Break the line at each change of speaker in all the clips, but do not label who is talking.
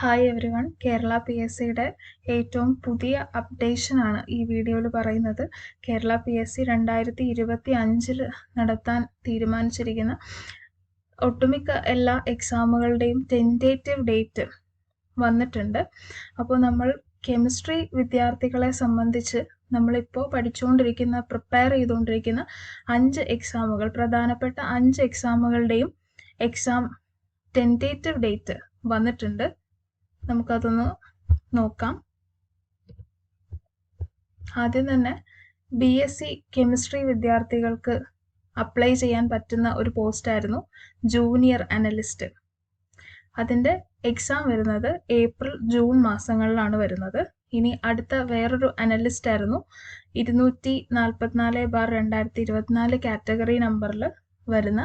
Hi every one, Kerala PSCയുടെ ഏറ്റവും പുതിയ അപ്ഡേഷനാണ് ഈ വീഡിയോയിൽ പറയുന്നത്. കേരള PSC 2025 നടത്താൻ തീരുമാനിച്ചിരിക്കുന്ന ഒട്ടുമിക്ക എല്ലാ എക്സാമുകളുടെയും ടെൻറ്റേറ്റീവ് ഡേറ്റ് വന്നിട്ടുണ്ട്. അപ്പോൾ നമ്മൾ കെമിസ്ട്രി വിദ്യാർത്ഥികളെ സംബന്ധിച്ച് നമ്മളിപ്പോൾ പ്രിപ്പയർ ചെയ്തുകൊണ്ടിരിക്കുന്ന 5 എക്സാമുകൾ, പ്രധാനപ്പെട്ട 5 എക്സാമുകളുടെയും എക്സാം ടെൻറ്റേറ്റീവ് ഡേറ്റ് വന്നിട്ടുണ്ട്. നമുക്കതൊന്ന് നോക്കാം. ആദ്യം തന്നെ BSc കെമിസ്ട്രി വിദ്യാർത്ഥികൾക്ക് അപ്ലൈ ചെയ്യാൻ പറ്റുന്ന ഒരു പോസ്റ്റായിരുന്നു ജൂനിയർ അനലിസ്റ്റ്. അതിൻ്റെ എക്സാം വരുന്നത് ഏപ്രിൽ ജൂൺ മാസങ്ങളിലാണ് വരുന്നത്. ഇനി അടുത്ത വേറൊരു അനലിസ്റ്റ് ആയിരുന്നു 244/2024 കാറ്റഗറി നമ്പറിൽ വരുന്ന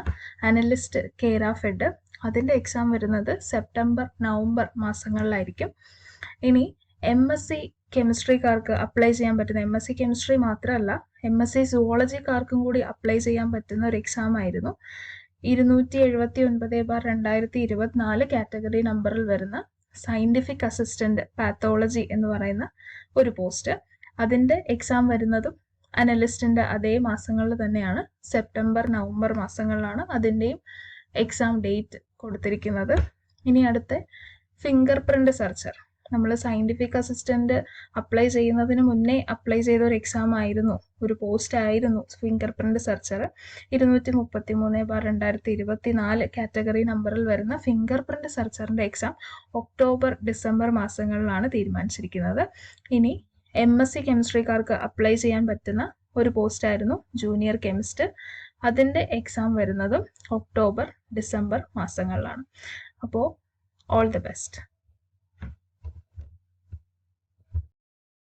അനലിസ്റ്റ് കേര ഫെഡ്. അതിൻ്റെ എക്സാം വരുന്നത് സെപ്റ്റംബർ നവംബർ മാസങ്ങളിലായിരിക്കും. ഇനി MSc കെമിസ്ട്രിക്കാർക്ക് അപ്ലൈ ചെയ്യാൻ പറ്റുന്ന, MSc കെമിസ്ട്രി മാത്രമല്ല MSc സുവോളജിക്കാർക്കും കൂടി അപ്ലൈ ചെയ്യാൻ പറ്റുന്ന ഒരു എക്സാം ആയിരുന്നു 279/2024 കാറ്റഗറി നമ്പറിൽ വരുന്ന സയന്റിഫിക് അസിസ്റ്റന്റ് പാത്തോളജി എന്ന് പറയുന്ന ഒരു പോസ്റ്റ്. അതിൻ്റെ എക്സാം വരുന്നതും അനലിസ്റ്റിൻ്റെ അതേ മാസങ്ങളിൽ തന്നെയാണ്, സെപ്റ്റംബർ നവംബർ മാസങ്ങളിലാണ് അതിൻ്റെയും എക്സാം ഡേറ്റ് കൊടുത്തിരിക്കുന്നത്. ഇനി അടുത്ത ഫിംഗർ പ്രിന്റ് സെർച്ചർ, നമ്മൾ സയന്റിഫിക് അസിസ്റ്റന്റ് അപ്ലൈ ചെയ്യുന്നതിന് മുന്നേ അപ്ലൈ ചെയ്ത ഒരു എക്സാം ആയിരുന്നു, ഒരു പോസ്റ്റ് ആയിരുന്നു ഫിംഗർ പ്രിന്റ് സെർച്ചർ. 233/2024 കാറ്റഗറി നമ്പറിൽ വരുന്ന ഫിംഗർ പ്രിന്റ് സെർച്ചറിന്റെ എക്സാം ഒക്ടോബർ ഡിസംബർ മാസങ്ങളിലാണ് തീരുമാനിച്ചിരിക്കുന്നത്. ഇനി MSc കെമിസ്ട്രിക്കാർക്ക് അപ്ലൈ ചെയ്യാൻ പറ്റുന്ന ഒരു പോസ്റ്റ് ആയിരുന്നു ജൂനിയർ കെമിസ്റ്റ്. അതിൻ്റെ എക്സാം വരുന്നതും ഒക്ടോബർ ഡിസംബർ മാസങ്ങളിലാണ്. അപ്പോൾ ഓൾ ദി ബെസ്റ്റ്.